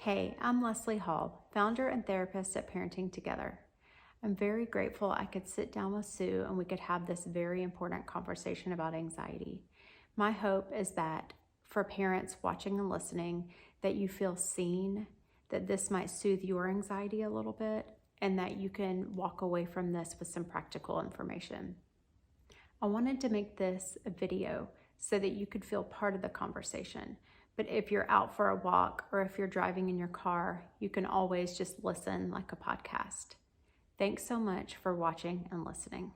Hey, I'm Leslie Hall, founder and therapist at Parenting Together. I'm very grateful I could sit down with Sue and we could have this very important conversation about anxiety. My hope is that for parents watching and listening, that you feel seen, that this might soothe your anxiety a little bit, and that you can walk away from this with some practical information. I wanted to make this a video so that you could feel part of the conversation. But if you're out for a walk or if you're driving in your car, you can always just listen like a podcast. Thanks so much for watching and listening.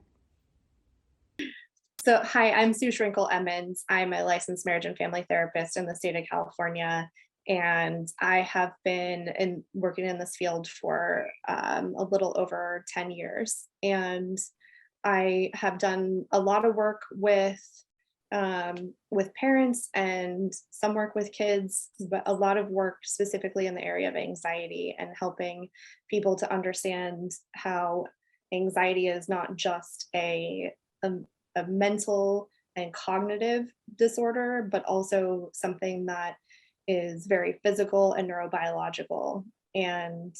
So, hi, I'm Sue Shrinkle-Emmons. I'm a licensed marriage and family therapist in the state of California. And I have been working in this field for a little over 10 years. And I have done a lot of work with parents and some work with kids, but a lot of work specifically in the area of anxiety and helping people to understand how anxiety is not just a mental and cognitive disorder, but also something that is very physical and neurobiological. And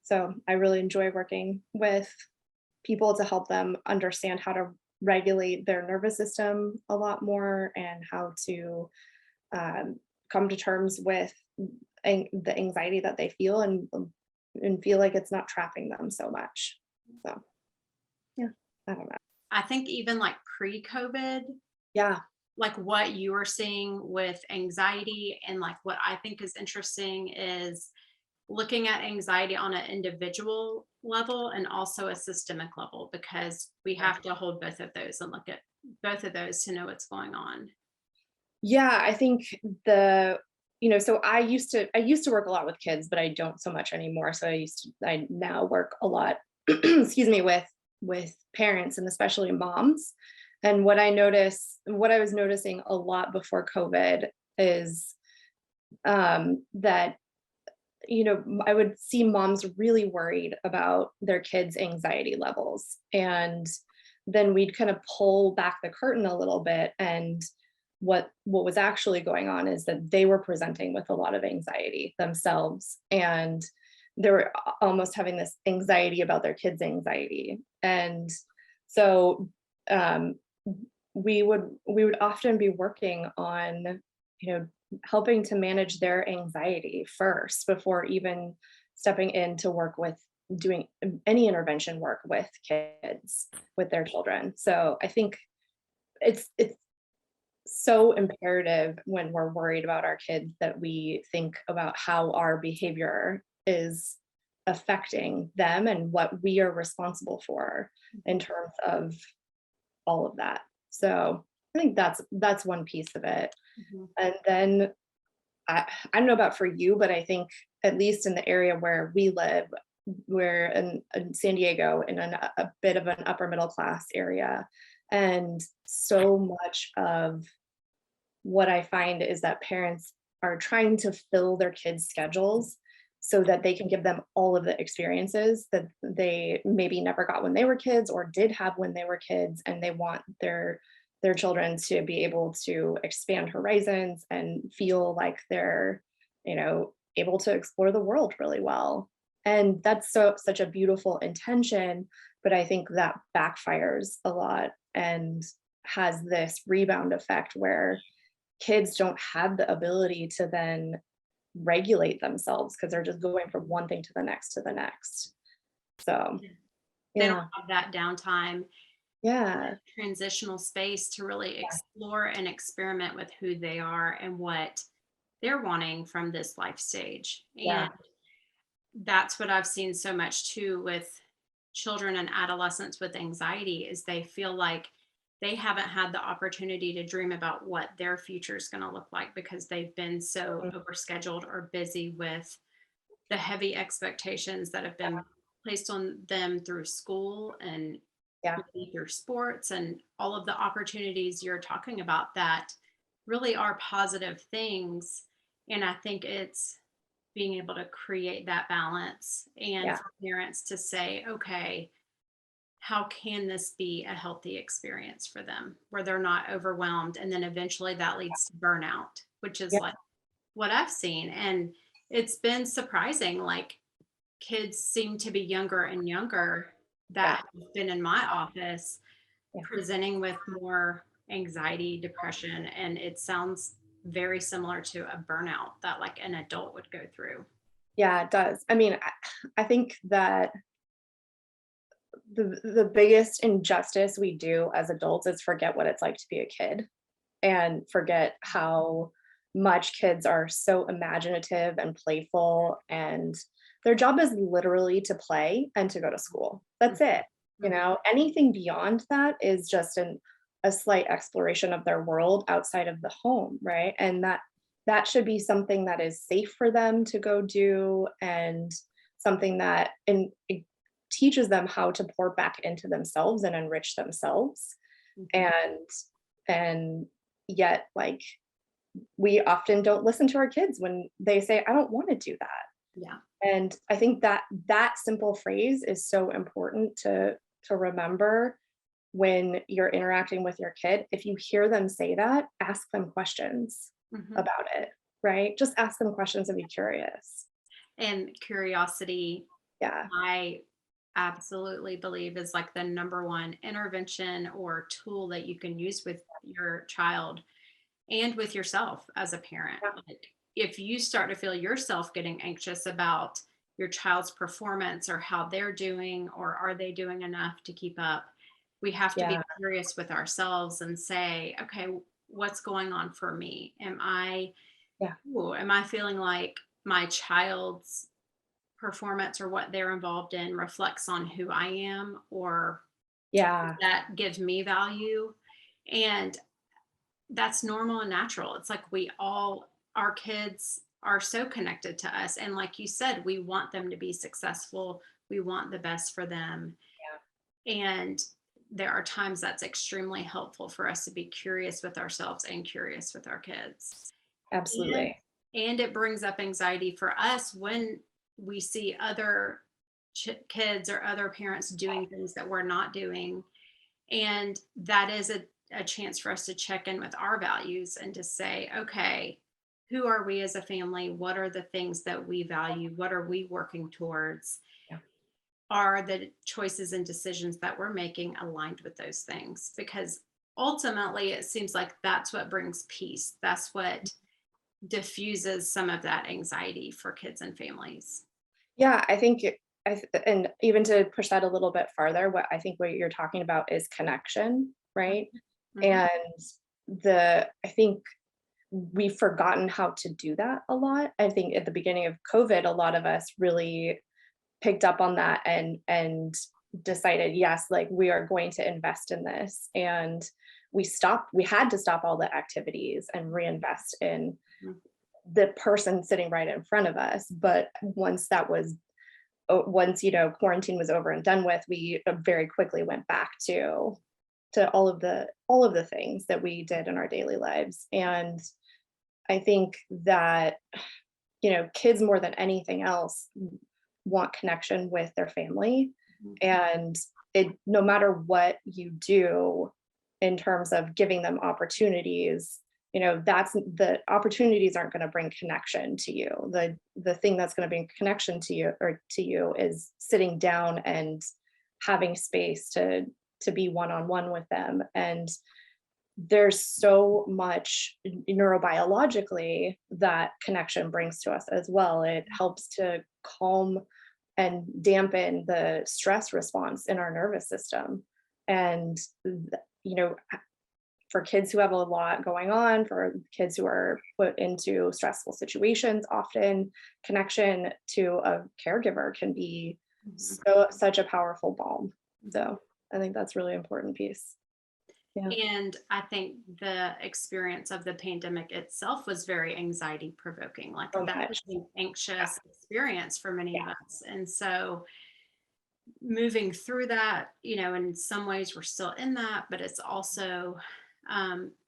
so I really enjoy working with people to help them understand how to regulate their nervous system a lot more and how to come to terms with the anxiety that they feel and feel like it's not trapping them so much. So yeah, I don't know. I think even like pre-COVID, Yeah. like what you are seeing with anxiety, and like what I think is interesting is looking at anxiety on an individual level and also a systemic level, because we have to hold both of those and look at both of those to know what's going on. Yeah, I think so I used to work a lot with kids, but I don't so much anymore. So I now work a lot, excuse me, with parents and especially moms. And what I was noticing a lot before COVID is that I would see moms really worried about their kids' anxiety levels. And then we'd kind of pull back the curtain a little bit. And what was actually going on is that they were presenting with a lot of anxiety themselves. And they were almost having this anxiety about their kids' anxiety. And so we would often be working on, helping to manage their anxiety first before even stepping in to work with doing any intervention work with kids, with their children. So I think it's so imperative when we're worried about our kids that we think about how our behavior is affecting them and what we are responsible for in terms of all of that. So I think that's one piece of it. Mhm. And then I don't know about for you, but I think at least in the area where we live, we're in San Diego in a bit of an upper middle class area. And so much of what I find is that parents are trying to fill their kids' schedules so that they can give them all of the experiences that they maybe never got when they were kids or did have when they were kids, and they want their children to be able to expand horizons and feel like they're, able to explore the world really well. And that's such a beautiful intention, but I think that backfires a lot and has this rebound effect where kids don't have the ability to then regulate themselves because they're just going from one thing to the next to the next. So, Yeah. They don't yeah. have that downtime, Yeah. transitional space to really explore and experiment with who they are and what they're wanting from this life stage. Yeah. And that's what I've seen so much too with children and adolescents with anxiety, is they feel like they haven't had the opportunity to dream about what their future is going to look like because they've been so Mm. overscheduled or busy with the heavy expectations that have been placed on them through school and Yeah. maybe through sports and all of the opportunities you're talking about that really are positive things. And I think it's being able to create that balance and Yeah. for parents to say, okay, how can this be a healthy experience for them where they're not overwhelmed? And then eventually that leads to burnout, which is Yeah. like what I've seen. And It's been surprising, like, kids seem to be younger and younger Yeah, that have been in my office yeah. presenting with more anxiety, depression, and it sounds very similar to a burnout that, like, an adult would go through. Yeah, it does. I mean, I think that the biggest injustice we do as adults is forget what it's like to be a kid and forget how much kids are so imaginative and playful, and their job is literally to play and to go to school. That's Mhm, it. mhm, Anything beyond that is just a slight exploration of their world outside of the home, right? And that should be something that is safe for them to go do, and something that it teaches them how to pour back into themselves and enrich themselves. mhm. And and yet, like, we often don't listen to our kids when they say, I don't want to do that. Yeah. And I think that that simple phrase is so important to remember when you're interacting with your kid. If you hear them say that, ask them questions Mhm. about it, right? Just ask them questions and be curious. And curiosity, Yeah. I absolutely believe is like the number one intervention or tool that you can use with your child and with yourself as a parent. Yeah. Like, if you start to feel yourself getting anxious about your child's performance or how they're doing, or are they doing enough to keep up, we have to be Yeah. curious with ourselves and say, okay, what's going on for me? Yeah. Am I feeling like my child's performance or what they're involved in reflects on who I am, or Yeah. that gives me value? And that's normal and natural. It's like our kids are so connected to us. And like you said, we want them to be successful. We want the best for them. Yeah. And there are times that's extremely helpful for us to be curious with ourselves and curious with our kids. And Absolutely. and it brings up anxiety for us when we see other kids or other parents doing things that we're not doing, and that is a chance for us to check in with our values and to say, okay, who are we as a family? What are the things that we value? What are we working towards? Yeah. Are the choices and decisions that we're making aligned with those things? Because ultimately, it seems like that's what brings peace. That's what diffuses some of that anxiety for kids and families. Yeah, I think and even to push that a little bit farther, what you're talking about is connection, right? Mhm. And I think we've forgotten how to do that a lot. I think at the beginning of COVID, a lot of us really picked up on that and decided, yes, like, we are going to invest in this. And we had to stop all the activities and reinvest in Mhm. the person sitting right in front of us. But once quarantine was over and done with, we very quickly went back to all of the things that we did in our daily lives. And I think that kids more than anything else want connection with their family. Mhm. And no matter what you do in terms of giving them opportunities, that's the opportunities aren't going to bring connection to you. The thing that's going to bring connection to you is sitting down and having space to be one-on-one with them. And there's so much neurobiologically that connection brings to us as well. It helps to calm and dampen the stress response in our nervous system. And, you know, for kids who have a lot going on, for kids who are put into stressful situations, often connection to a caregiver can be Mhm. such a powerful balm. Mhm. So I think that's really important piece. Yeah. And I think the experience of the pandemic itself was very anxiety provoking. Like, So that was much. an anxious experience for many Yeah. of us. And so moving through that, in some ways we're still in that, but it's also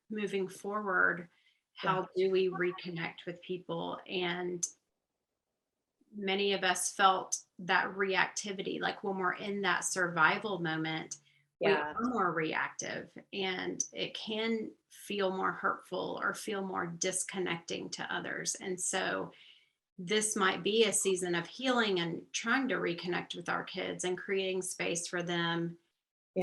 moving forward. Yeah. How do we reconnect with people? And many of us felt that reactivity, like when we're in that survival moment, we Yeah. are more reactive, and it can feel more hurtful or feel more disconnecting to others. And so this might be a season of healing and trying to reconnect with our kids and creating space for them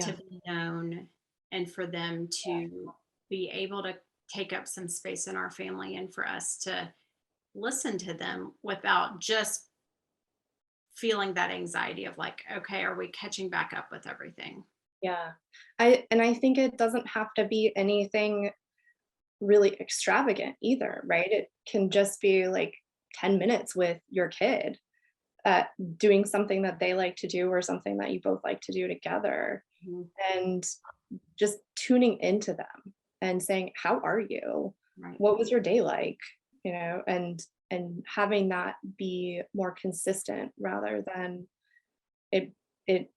to Yeah. be known and for them to be able to take up some space in our family and for us to listen to them without just feeling that anxiety of like, okay, are we catching back up with everything? Yeah. I think it doesn't have to be anything really extravagant either, right? It can just be like 10 minutes with your kid, doing something that they like to do or something that you both like to do together, Mhm. and just tuning into them and saying, "How are you? Right. What was your day like?" And having that be more consistent rather than it it,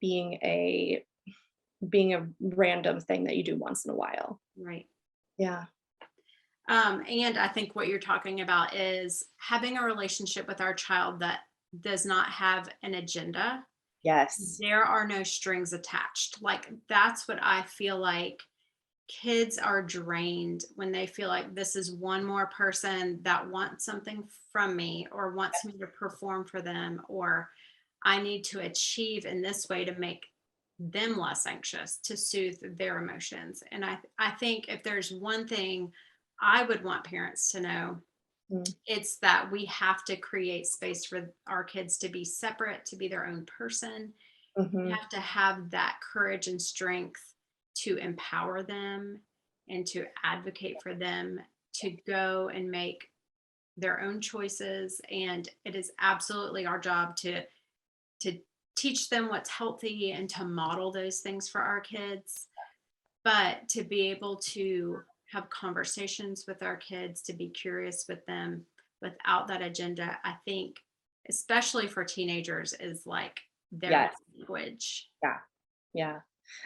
being a being a random thing that you do once in a while. Right. Yeah. And I think what you're talking about is having a relationship with our child that does not have an agenda. Yes. There are no strings attached. Like, that's what I feel like kids are drained when they feel like this is one more person that wants something from me or wants me to perform for them, or I need to achieve in this way to make them less anxious to soothe their emotions. And I think if there's one thing I would want parents to know, Mm, it's that we have to create space for our kids to be separate, to be their own person. We mhm. have to have that courage and strength to empower them and to advocate for them to go and make their own choices. And it is absolutely our job to teach them what's healthy and to model those things for our kids, but to be able to have conversations with our kids, to be curious with them without that agenda, I think, especially for teenagers, is like their Yes. love language. Yeah. Yeah.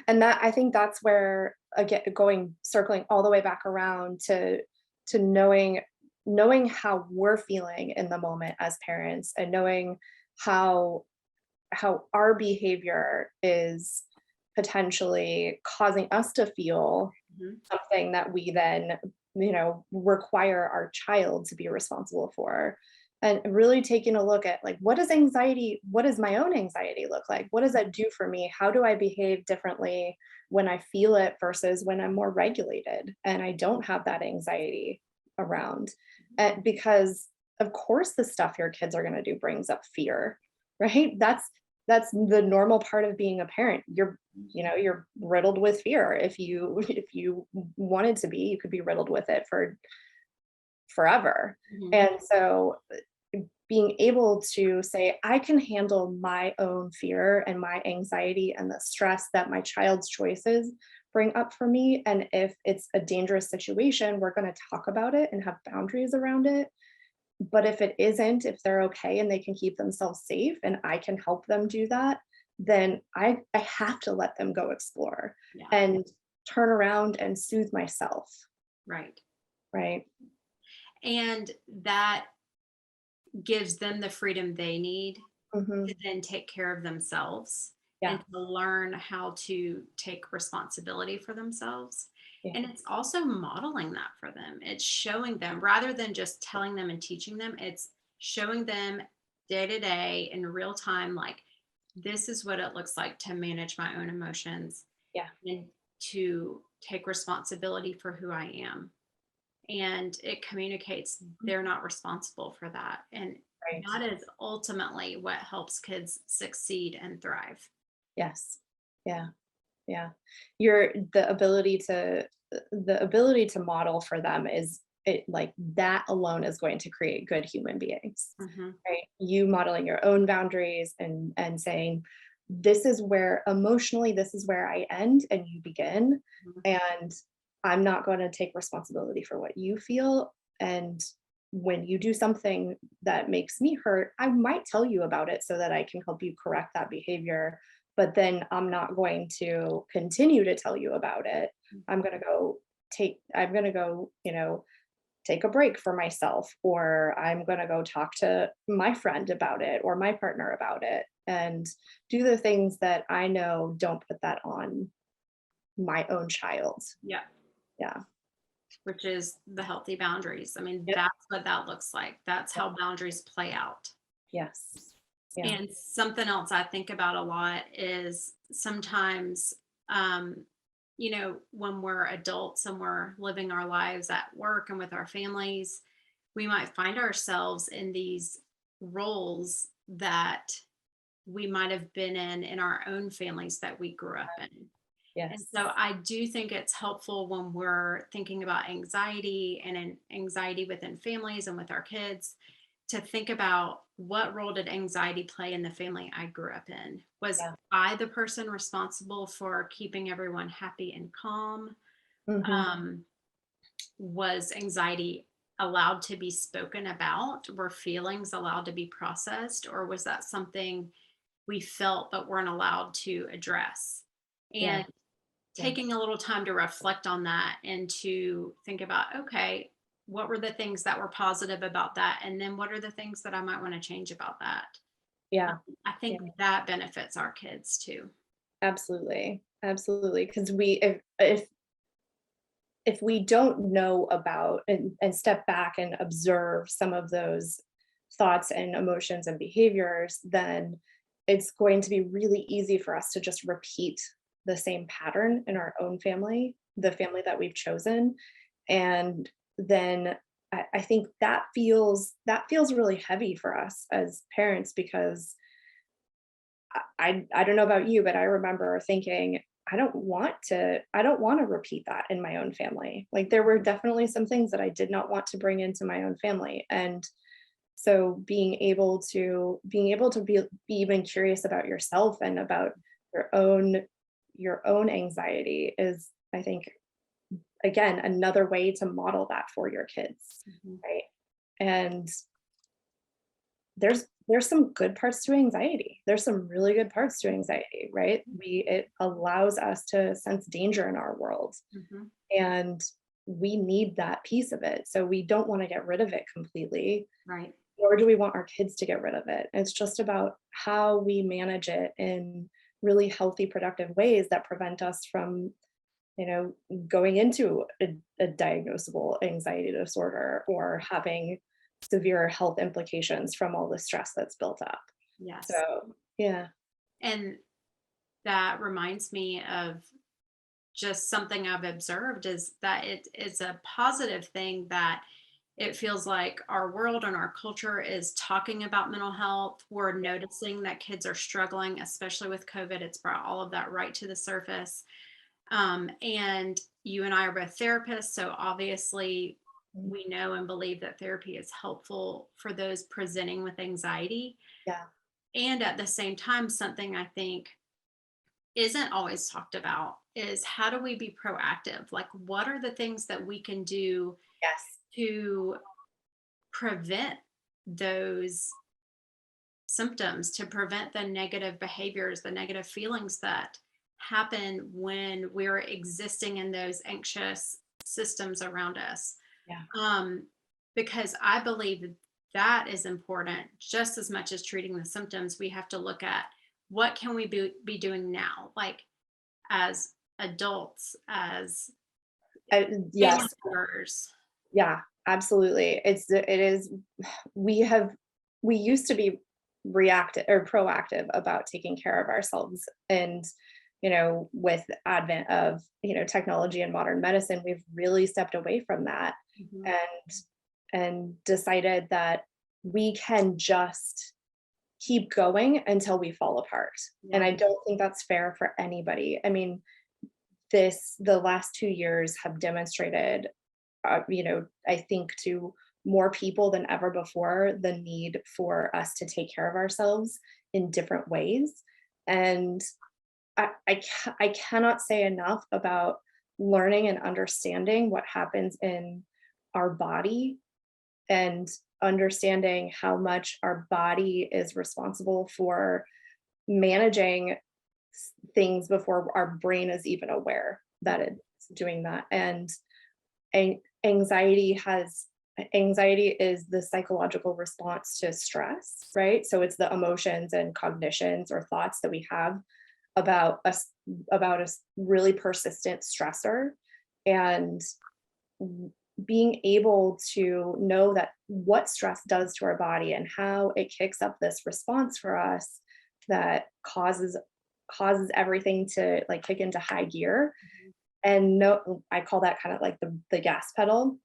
And that, I think that's where, again, going circling all the way back around to knowing how we're feeling in the moment as parents, and knowing how our behavior is potentially causing us to feel Mhm. something that we then, require our child to be responsible for. And really taking a look at, like, what does my own anxiety look like? What does that do for me? How do I behave differently when I feel it versus when I'm more regulated and I don't have that anxiety around? And because of course the stuff your kids are going to do brings up fear, right? That's the normal part of being a parent. You're riddled with fear. If you wanted to be, you could be riddled with it for forever. Mhm. And so being able to say, I can handle my own fear and my anxiety and the stress that my child's choices bring up for me. And if it's a dangerous situation, we're going to talk about it and have boundaries around it. But if it isn't, if they're okay and they can keep themselves safe and I can help them do that, then I have to let them go explore Yeah, and turn around and soothe myself, right. right? And that gives them the freedom they need to Mhm. then take care of themselves and Yeah, to learn how to take responsibility for themselves. yeah, And it's also modeling that for them. It's showing them rather than just telling them and teaching them, it's showing them day to day in real time, like, this is what it looks like to manage my own emotions yeah, and to take responsibility for who I am. And it communicates they're not responsible for that. And right. that is ultimately what helps kids succeed and thrive. Yes. Yeah, yeah. Your the ability to model for them is it, like, that alone is going to create good human beings, Mhm. right? You modeling your own boundaries and saying, this is where emotionally, this is where I end and you begin. Mhm. And I'm not going to take responsibility for what you feel. And when you do something that makes me hurt, I might tell you about it so that I can help you correct that behavior. But then I'm not going to continue to tell you about it. I'm going to go, take a break for myself, or I'm going to go talk to my friend about it or my partner about it and do the things that I know don't put that on my own child. Yeah. Yeah. which is the healthy boundaries. I mean, Yep. that's what that looks like. That's how boundaries play out. Yes. Yeah. And something else I think about a lot is sometimes, when we're adults and we're living our lives at work and with our families, we might find ourselves in these roles that we might have been in our own families that we grew up in. And Yes. so I do think it's helpful when we're thinking about anxiety and anxiety within families and with our kids to think about what role did anxiety play in the family I grew up in? Was Yeah. I the person responsible for keeping everyone happy and calm? Mhm. Was anxiety allowed to be spoken about? Were feelings allowed to be processed? Or was that something we felt but weren't allowed to address? Yeah. And Yeah. taking a little time to reflect on that and to think about, okay, what were the things that were positive about that? And then what are the things that I might want to change about that? Yeah. I Yeah. think that benefits our kids too. Absolutely. Absolutely. Because if we don't know about and step back and observe some of those thoughts and emotions and behaviors, then it's going to be really easy for us to just repeat the same pattern in our own family, the family that we've chosen. And then I think that feels really heavy for us as parents because I don't know about you, but I remember thinking, I don't want to repeat that in my own family. Like there were definitely some things that I did not want to bring into my own family. And so being able to be even curious about yourself and about your own anxiety is, I think, again, another way to model that for your kids, Mhm. right? And there's some good parts to anxiety. There's some really good parts to anxiety, right? It allows us to sense danger in our world, Mhm. and we need that piece of it. So we don't want to get rid of it completely, Right. nor do we want our kids to get rid of it. It's just about how we manage it in really healthy, productive ways that prevent us from, going into a diagnosable anxiety disorder or having severe health implications from all the stress that's built up. Yes. So, yeah. And that reminds me of just something I've observed is that it is a positive thing that it feels like our world and our culture is talking about mental health. We're noticing that kids are struggling, especially with COVID. It's brought all of that right to the surface. And you and I are both therapists. So obviously, Mm, we know and believe that therapy is helpful for those presenting with anxiety. yeah. And at the same time, something I think isn't always talked about is how do we be proactive? Like, what are the things that we can do Yes. to prevent those symptoms, to prevent the negative behaviors, the negative feelings that happen when we're existing in those anxious systems around us? Yeah. Um, because I believe that that is important just as much as treating the symptoms. We have to look at what can we be doing now, like as adults, as family Yes. members. Yeah, absolutely. It is we used to be reactive or proactive about taking care of ourselves. And, with the advent of, technology and modern medicine, we've really stepped away from that Mhm. and decided that we can just keep going until we fall apart. And Yeah. I don't think that's fair for anybody. I mean, the last 2 years have demonstrated, I think to more people than ever before, the need for us to take care of ourselves in different ways. And I cannot say enough about learning and understanding what happens in our body and understanding how much our body is responsible for managing things before our brain is even aware that it's doing that. And anxiety is the psychological response to stress, right? So it's the emotions and cognitions or thoughts that we have about us about a really persistent stressor. And being able to know that what stress does to our body and how it kicks up this response for us that causes everything to like kick into high gear. And no, I call that kind of like the gas pedal,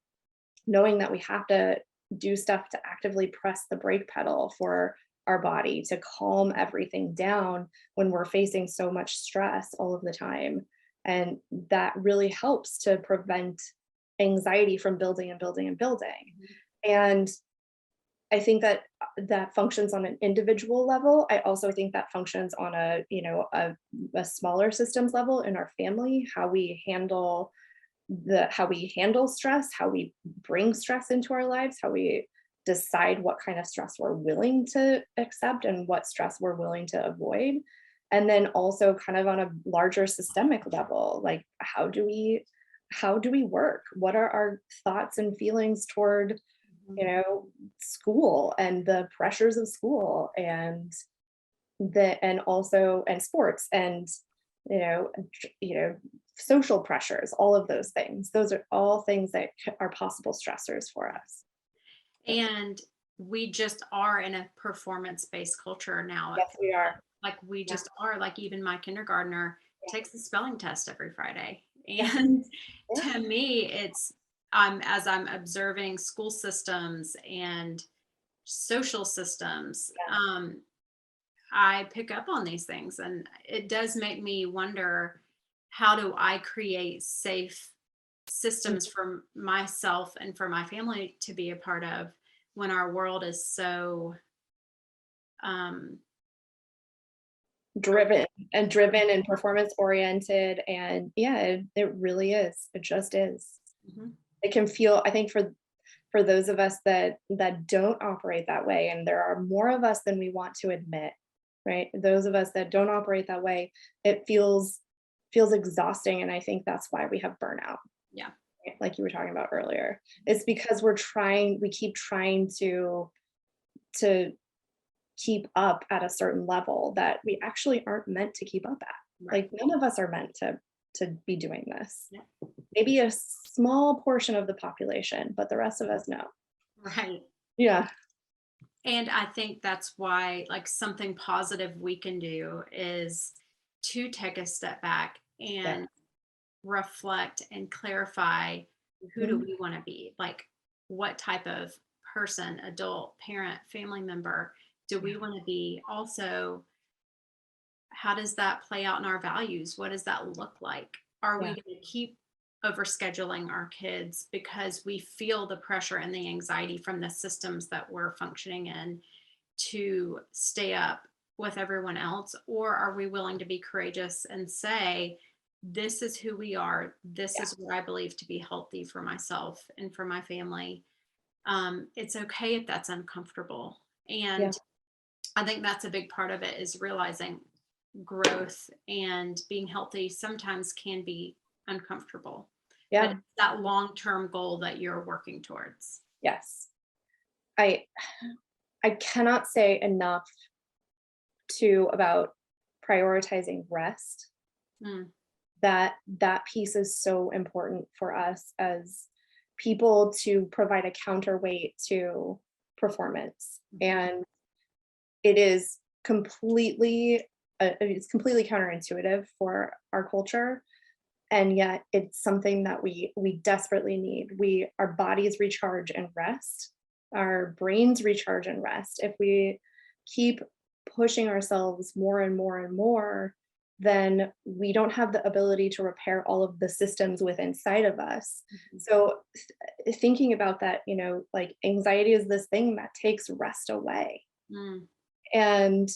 knowing that we have to do stuff to actively press the brake pedal for our body to calm everything down when we're facing so much stress all of the time. And that really helps to prevent anxiety from building and building and building. And I think that that functions on an individual level. I also think that functions on a, you know, a smaller systems level in our family, how we handle stress, how we bring stress into our lives, how we decide what kind of stress we're willing to accept and what stress we're willing to avoid. And then also kind of on a larger systemic level, like how do we work? What are our thoughts and feelings toward, you know, school and the pressures of school and sports and social pressures, all of those things. Those are all things that are possible stressors for us. And we just are in a performance-based culture now. Yes, we are. Like we just are, like even my kindergartner takes the spelling test every Friday. Yeah. And Yeah. to me, it's as I'm observing school systems and social systems, I pick up on these things, and it does make me wonder, how do I create safe systems for myself and for my family to be a part of when our world is so driven and performance oriented, and it really is, it just is. It can feel, I think, for those of us that don't operate that way, and there are more of us than we want to admit, right? Those of us that don't operate that way, it feels exhausting, and I think that's why we have burnout. Yeah. Right? Like you were talking about earlier, it's because we keep trying to keep up at a certain level that we actually aren't meant to keep up at. Right. Like none of us are meant to be doing this. Yeah. Maybe a small portion of the population, but the rest of us, no. Right. Yeah. And I think that's why, like, something positive we can do is to take a step back and reflect and clarify, who do we want to be? Like, what type of person, adult, parent, family member do we want to be? Also, how does that play out in our values? What does that look like? Are we going to keep overscheduling our kids because we feel the pressure and the anxiety from the systems that we're functioning in to stay up with everyone else? Or are we willing to be courageous and say, this is who we are, this is what I believe to be healthy for myself and for my family? It's okay if that's uncomfortable. And I think that's a big part of it, is realizing growth and being healthy sometimes can be uncomfortable. But it's that long-term goal that you're working towards. Yes. I cannot say enough about prioritizing rest. That piece is so important for us as people, to provide a counterweight to performance. And it is completely counterintuitive for our culture, and yet it's something that we desperately need. Our bodies recharge and rest, our brains recharge and rest. If we keep pushing ourselves more and more and more, then we don't have the ability to repair all of the systems within inside of us. So thinking about that, like anxiety is this thing that takes rest away. And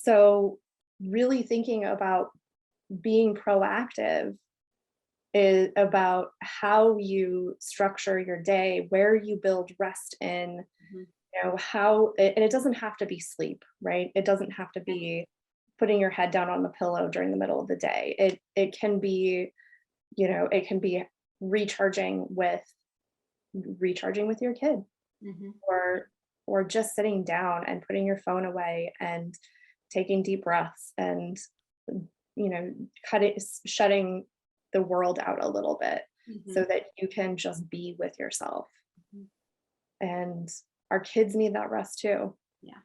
so really thinking about being proactive is about how you structure your day, where you build rest in, and it doesn't have to be sleep, right? It doesn't have to be putting your head down on the pillow during the middle of the day. It can be, it can be recharging with your kid, or just sitting down and putting your phone away and taking deep breaths and shutting the world out a little bit. so that you can just be with yourself. Mhm. And our kids need that rest too. Yeah.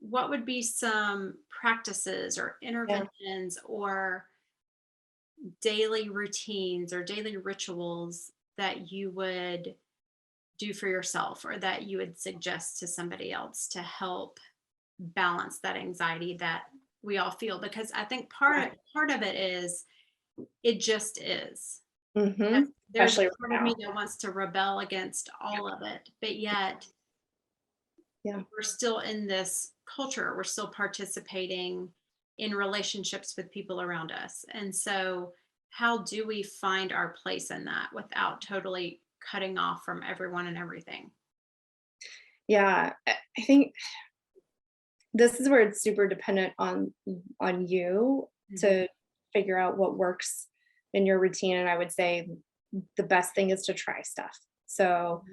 What would be some practices or Yeah. interventions or daily routines or daily rituals that you would do for yourself or that you would suggest to somebody else to help balance that anxiety that we all feel? Because I think part of it is it just is. Hmm. There's a Especially part right of me now. that wants to rebel against all of it, but yet Yeah. we're still in this culture. We're still participating in relationships with people around us. And so, how do we find our place in that without totally cutting off from everyone and everything? Yeah. I think this is where it's super dependent on you Mhm. to figure out what works in your routine. And I would say the best thing is to try stuff. So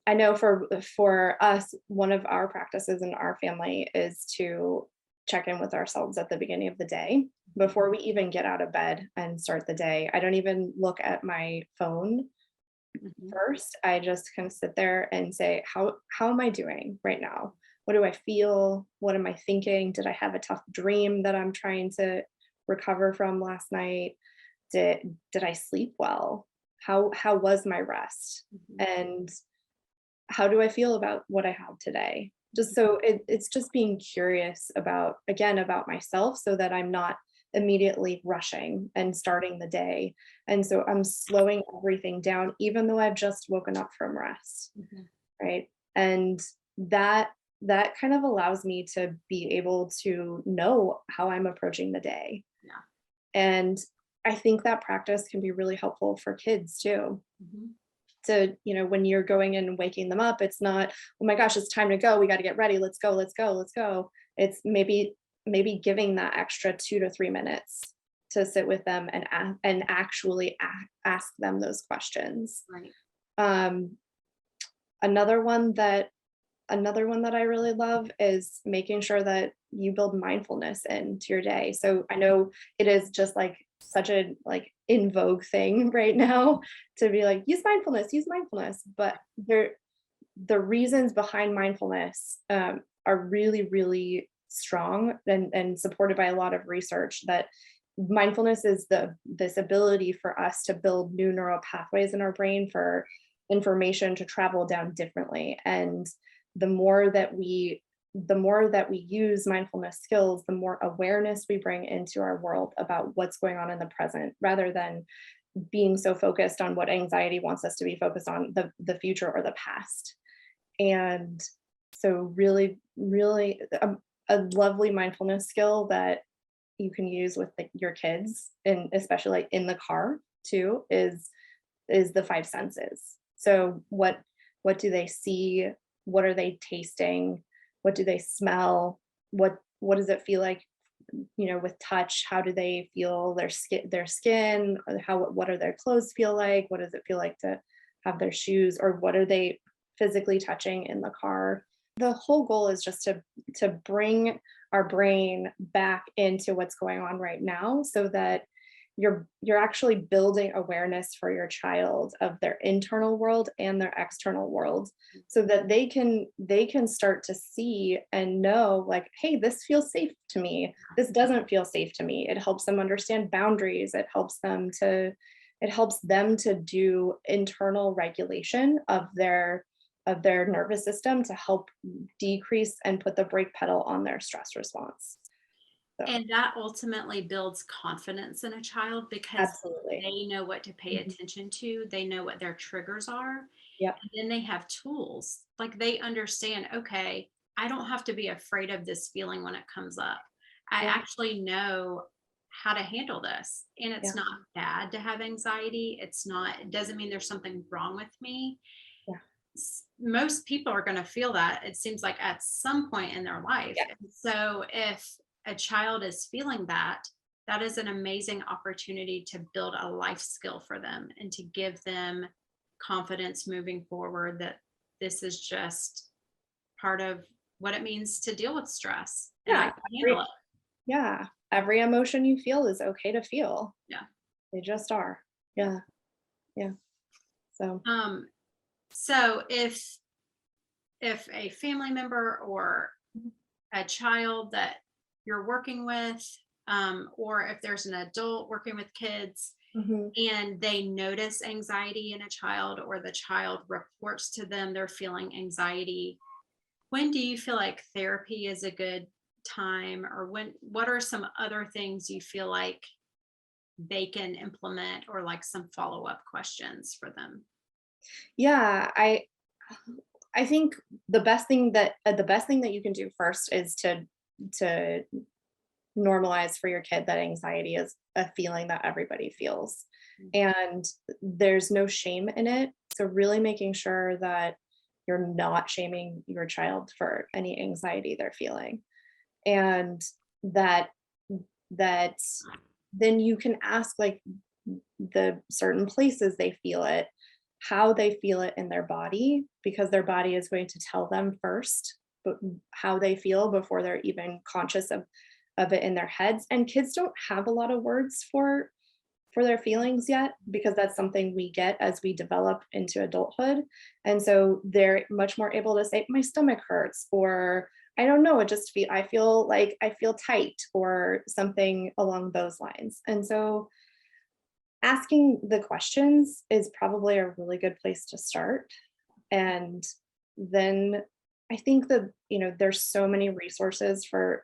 I know for us, one of our practices in our family is to check in with ourselves at the beginning of the day before we even get out of bed and start the day. I don't even look at my phone Mhm. first. I just kind of sit there and say, how am I doing right now? What do I feel? What am I thinking? Did I have a tough dream that I'm trying to recover from last night? Did I sleep well? How was my rest? Mhm. And how do I feel about what I have today? Just so it's just being curious about, again, about myself so that I'm not immediately rushing and starting the day. And so I'm slowing everything down, even though I've just woken up from rest. Mhm. Right. And that that kind of allows me to be able to know how I'm approaching the day. Yeah. And I think that practice can be really helpful for kids too, Mhm. to, when you're going in and waking them up, it's not, oh my gosh, it's time to go, we got to get ready, let's go, let's go, let's go. It's maybe giving that extra 2 to 3 minutes to sit with them and actually ask them those questions. Right. um another one that Another one that I really love is making sure that you build mindfulness into your day. So I know it is just like such a like in vogue thing right now to be like, use mindfulness. But the reasons behind mindfulness are really, really strong and supported by a lot of research that mindfulness is this ability for us to build new neural pathways in our brain for information to travel down differently. And the more that we use mindfulness skills, the more awareness we bring into our world about what's going on in the present, rather than being so focused on what anxiety wants us to be focused on, the future or the past. And so really, really a lovely mindfulness skill that you can use with your kids, and especially like in the car too, is the five senses. So what do they see? What are they tasting? What do they smell? What does it feel like, with touch? How do they feel their skin? Or what are their clothes feel like? What does it feel like to have their shoes? Or what are they physically touching in the car? The whole goal is just to bring our brain back into what's going on right now, so that you're actually building awareness for your child of their internal world and their external world, so that they can start to see and know, like, hey, this feels safe to me, this doesn't feel safe to me. It helps them understand boundaries. It helps them to do internal regulation of their nervous system to help decrease and put the brake pedal on their stress response. So And that ultimately builds confidence in a child because absolutely. they know what to pay Mhm. attention to. They know what their triggers are. Yep. And then they have tools. Like they understand, okay, I don't have to be afraid of this feeling when it comes up. I Yeah. actually know how to handle this. And it's Yeah. not bad to have anxiety. It doesn't mean there's something wrong with me. Yeah. Most people are going to feel that, it seems like, at some point in their life. Yeah. And so if a child is feeling that, that is an amazing opportunity to build a life skill for them and to give them confidence moving forward that this is just part of what it means to deal with stress and I Yeah. can handle it. Yeah. Every emotion you feel is okay to feel. Yeah. They just are. Yeah. Yeah. So, So if a family member or a child that you're working with, or if there's an adult working with kids mhm. and they notice anxiety in a child, or the child reports to them they're feeling anxiety, when do you feel like therapy is a good time, or what are some other things you feel like they can implement, or like some follow-up questions for them? Yeah, I think the best thing that you can do first is to normalize for your kid that anxiety is a feeling that everybody feels. And there's no shame in it. So really making sure that you're not shaming your child for any anxiety they're feeling. And that that then you can ask like the certain places they feel it, how they feel it in their body, because their body is going to tell them first, but how they feel before they're even conscious of it in their heads. And kids don't have a lot of words for their feelings yet, because that's something we get as we develop into adulthood. And so they're much more able to say, my stomach hurts, or I don't know, it just feel I feel like I feel tight, or something along those lines. And so asking the questions is probably a really good place to start. And then I think that, there's so many resources for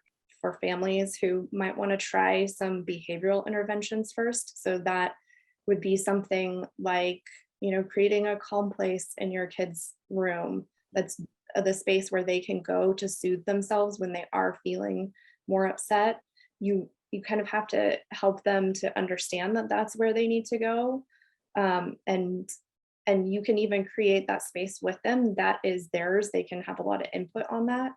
families who might want to try some behavioral interventions first. So that would be something like, creating a calm place in your kid's room that's the space where they can go to soothe themselves when they are feeling more upset. You kind of have to help them to understand that that's where they need to go. And you can even create that space with them that is theirs. They can have a lot of input on that.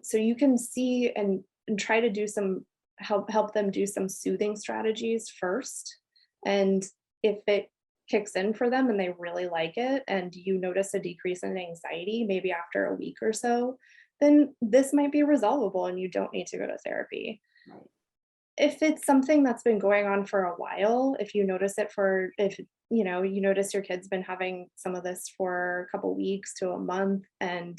So you can see and try to do some help them do some soothing strategies first. And if it kicks in for them and they really like it, and you notice a decrease in anxiety maybe after a week or so, then this might be resolvable and you don't need to go to therapy. Right. If it's something that's been going on for a while, if you notice it for if you notice your kid's been having some of this for a couple weeks to a month, and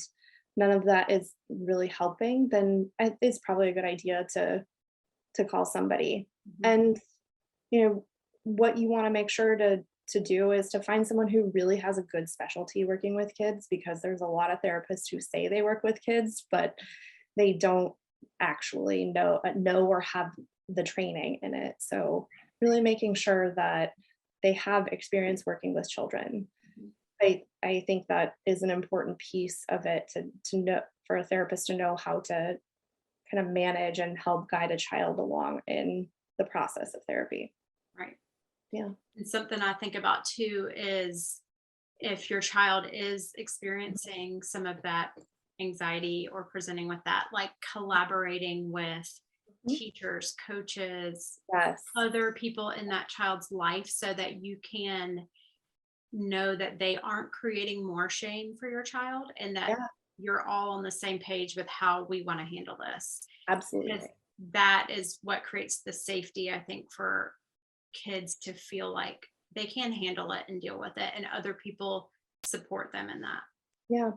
none of that is really helping, then it's probably a good idea to call somebody. Mhm. And what you want to make sure to do is to find someone who really has a good specialty working with kids, because there's a lot of therapists who say they work with kids, but they don't actually know or have the training in it. So really making sure that they have experience working with children. Mhm. I think that is an important piece of it, to know, for a therapist to know how to kind of manage and help guide a child along in the process of therapy. Right. Yeah. And something I think about too is if your child is experiencing some of that anxiety or presenting with that, like collaborating with Mhm. teachers, coaches, Yes. other people in that child's life, so that you can know that they aren't creating more shame for your child, and that Yeah, you're all on the same page with how we want to handle this. Because absolutely. that is what creates the safety, I think, for kids to feel like they can handle it and deal with it, and other people support them in that. Yeah.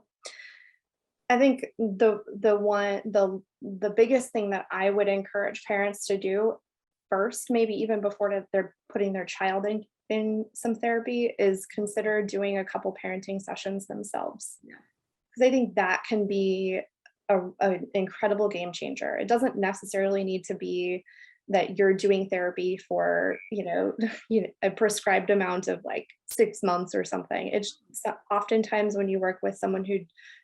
I think the biggest thing that I would encourage parents to do first, maybe even before they're putting their child in some therapy, is consider doing a couple parenting sessions themselves. Yeah. Because I think that can be an incredible game changer. It doesn't necessarily need to be that you're doing therapy for a prescribed amount of like 6 months or something. Oftentimes when you work with someone who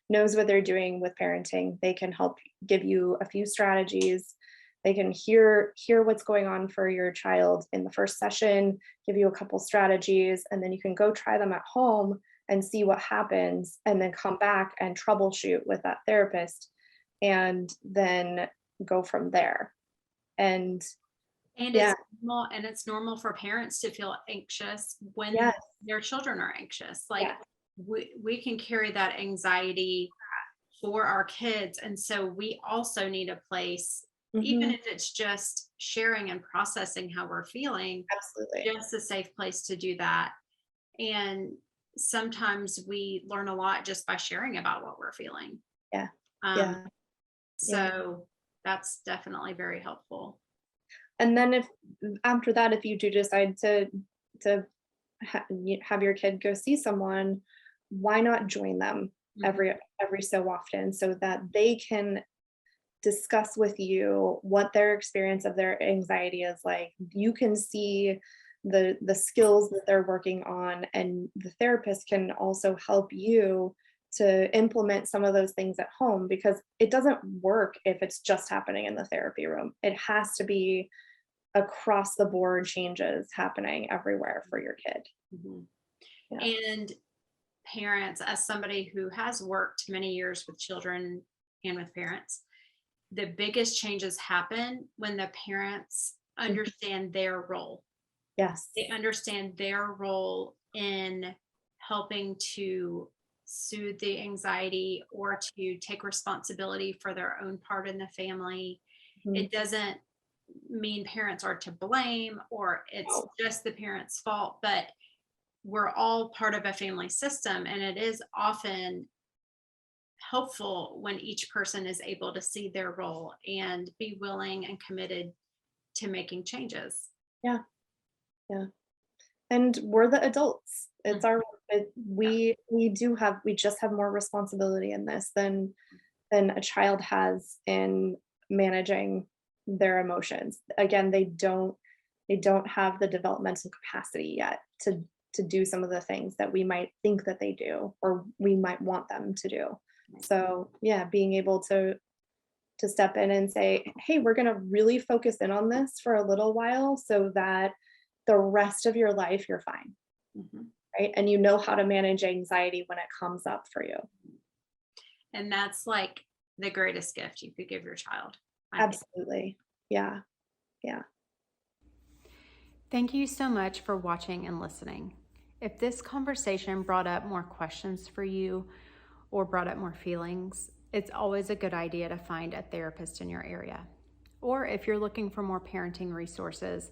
knows what they're doing with parenting, they can help give you a few strategies. They can hear what's going on for your child in the first session, give you a couple strategies, and then you can go try them at home and see what happens, and then come back and troubleshoot with that therapist, and then go from there. And And yeah, it's normal for parents to feel anxious when yes, their children are anxious. Like, yes, we can carry that anxiety for our kids. And so we also need a place even Mhm. if it's just sharing and processing how we're feeling, Absolutely. just a safe place to do that. And sometimes we learn a lot just by sharing about what we're feeling. Yeah. Um, Yeah. Yeah. so that's definitely very helpful. And then if after that, if you do decide to have your kid go see someone, why not join them Mhm. every so often so that they can discuss with you what their experience of their anxiety is like. You can see the skills that they're working on, and the therapist can also help you to implement some of those things at home, because it doesn't work if it's just happening in the therapy room. It has to be across the board changes happening everywhere for your kid. Mhm. Yeah. And parents, as somebody who has worked many years with children and with parents, the biggest changes happen when the parents Mhm. understand their role. Yes. They understand their role in helping to soothe the anxiety or to take responsibility for their own part in the family. Mhm. It doesn't mean parents are to blame or it's No. just the parents' fault, but we're all part of a family system. And it is often helpful when each person is able to see their role and be willing and committed to making changes. Yeah. Yeah. And we're the adults. It's Mhm. our we just have more responsibility in this than a child has in managing their emotions. Again, they don't have the developmental capacity yet to do some of the things that we might think that they do, or we might want them to do. So, yeah, being able to step in and say, "Hey, we're gonna really focus in on this for a little while so that the rest of your life you're fine." Mhm. Right? And you know how to manage anxiety when it comes up for you. And that's like the greatest gift you could give your child, I think. Absolutely. Yeah. Yeah. Thank you so much for watching and listening. If this conversation brought up more questions for you or brought up more feelings, it's always a good idea to find a therapist in your area. Or if you're looking for more parenting resources,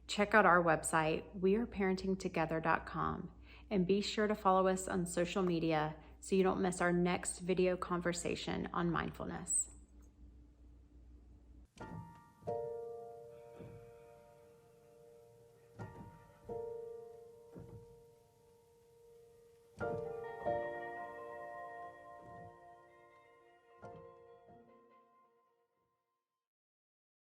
check out our website, weareparentingtogether.com, and be sure to follow us on social media so you don't miss our next video conversation on mindfulness.